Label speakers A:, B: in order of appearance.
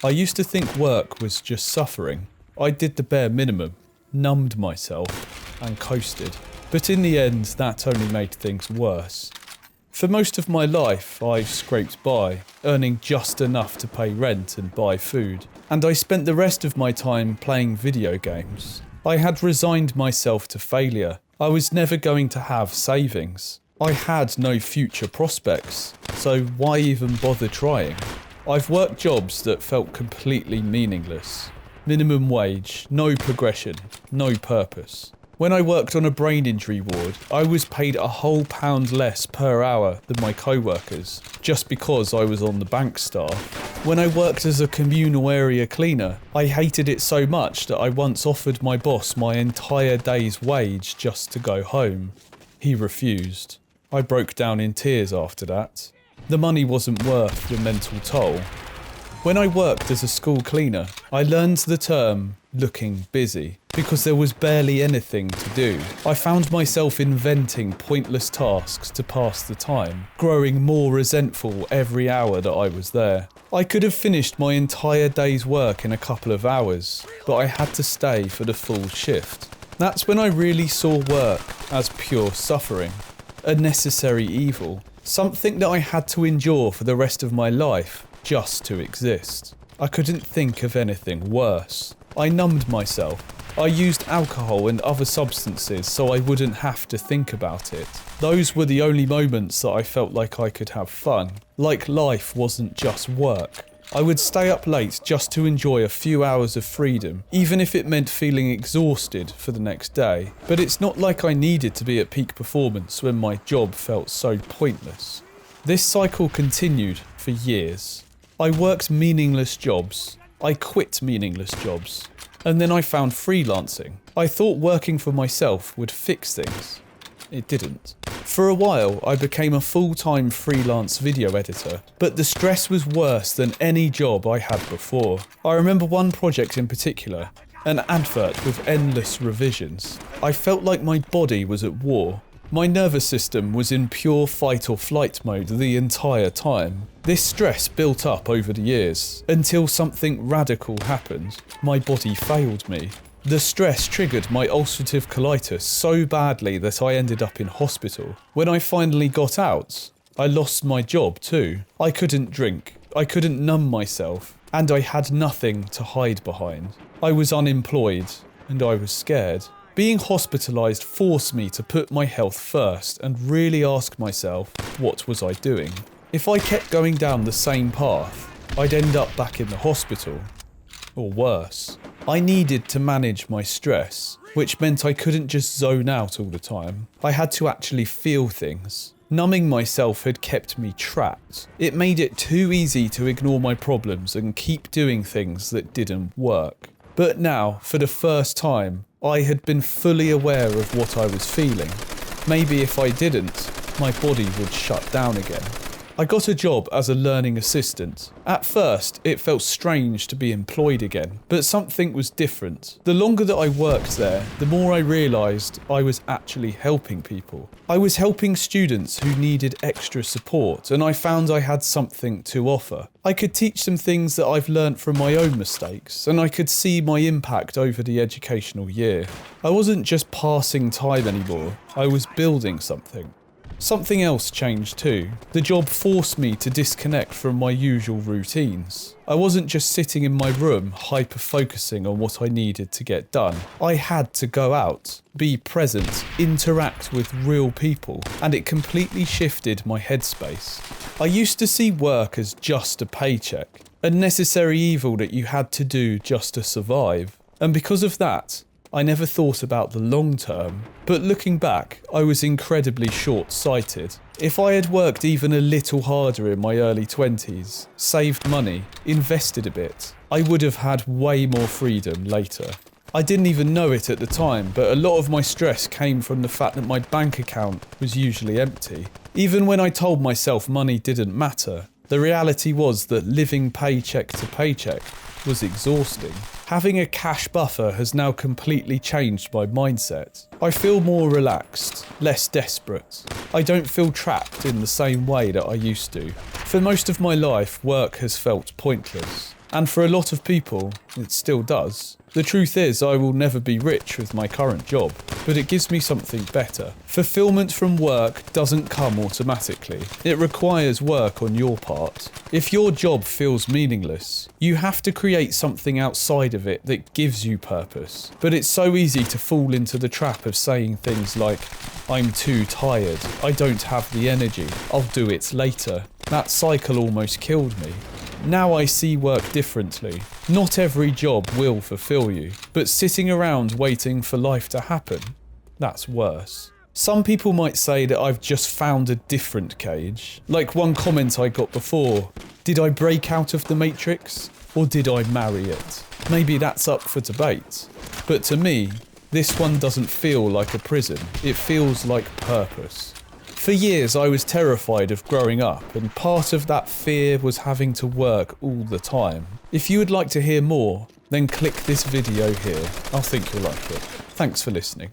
A: I used to think work was just suffering. I did the bare minimum, numbed myself, and coasted. But in the end, that only made things worse. For most of my life, I've scraped by, earning just enough to pay rent and buy food. And I spent the rest of my time playing video games. I had resigned myself to failure. I was never going to have savings. I had no future prospects, so why even bother trying? I've worked jobs that felt completely meaningless. Minimum wage, no progression, no purpose. When I worked on a brain injury ward, I was paid a whole pound less per hour than my co-workers, just because I was on the bank staff. When I worked as a communal area cleaner, I hated it so much that I once offered my boss my entire day's wage just to go home. He refused. I broke down in tears after that. The money wasn't worth the mental toll. When I worked as a school cleaner, I learned the term looking busy because there was barely anything to do. I found myself inventing pointless tasks to pass the time, growing more resentful every hour that I was there. I could have finished my entire day's work in a couple of hours, but I had to stay for the full shift. That's when I really saw work as pure suffering, a necessary evil, something that I had to endure for the rest of my life just to exist. I couldn't think of anything worse. I numbed myself. I used alcohol and other substances so I wouldn't have to think about it. Those were the only moments that I felt like I could have fun, like life wasn't just work. I would stay up late just to enjoy a few hours of freedom, even if it meant feeling exhausted for the next day. But it's not like I needed to be at peak performance when my job felt so pointless. This cycle continued for years. I worked meaningless jobs. I quit meaningless jobs. And then I found freelancing. I thought working for myself would fix things. It didn't. For a while, I became a full-time freelance video editor, but the stress was worse than any job I had before. I remember one project in particular, an advert with endless revisions. I felt like my body was at war. My nervous system was in pure fight or flight mode the entire time. This stress built up over the years, until something radical happened. My body failed me. The stress triggered my ulcerative colitis so badly that I ended up in hospital. When I finally got out, I lost my job too. I couldn't drink, I couldn't numb myself, and I had nothing to hide behind. I was unemployed, and I was scared. Being hospitalised forced me to put my health first and really ask myself, what was I doing? If I kept going down the same path, I'd end up back in the hospital. Or worse. I needed to manage my stress, which meant I couldn't just zone out all the time. I had to actually feel things. Numbing myself had kept me trapped. It made it too easy to ignore my problems and keep doing things that didn't work. But now, for the first time, I had been fully aware of what I was feeling. Maybe if I didn't, my body would shut down again. I got a job as a learning assistant. At first, it felt strange to be employed again, but something was different. The longer that I worked there, the more I realised I was actually helping people. I was helping students who needed extra support, and I found I had something to offer. I could teach them things that I've learnt from my own mistakes, and I could see my impact over the educational year. I wasn't just passing time anymore, I was building something. Something else changed too. The job forced me to disconnect from my usual routines. I wasn't just sitting in my room, hyper-focusing on what I needed to get done. I had to go out, be present, interact with real people, and it completely shifted my headspace. I used to see work as just a paycheck, a necessary evil that you had to do just to survive. And because of that, I never thought about the long term, but looking back, I was incredibly short-sighted. If I had worked even a little harder in my early 20s, saved money, invested a bit, I would have had way more freedom later. I didn't even know it at the time, but a lot of my stress came from the fact that my bank account was usually empty. Even when I told myself money didn't matter, the reality was that living paycheck to paycheck was exhausting. Having a cash buffer has now completely changed my mindset. I feel more relaxed, less desperate. I don't feel trapped in the same way that I used to. For most of my life, work has felt pointless. And for a lot of people, it still does. The truth is, I will never be rich with my current job, but it gives me something better. Fulfillment from work doesn't come automatically. It requires work on your part. If your job feels meaningless, you have to create something outside of it that gives you purpose. But it's so easy to fall into the trap of saying things like, I'm too tired, I don't have the energy, I'll do it later. That cycle almost killed me. Now I see work differently. Not every job will fulfill you, but sitting around waiting for life to happen, that's worse. Some people might say that I've just found a different cage. Like one comment I got before, did I break out of the Matrix or did I marry it? Maybe that's up for debate. But to me, this one doesn't feel like a prison, it feels like purpose. For years I was terrified of growing up, and part of that fear was having to work all the time. If you would like to hear more, then click this video here. I think you'll like it. Thanks for listening.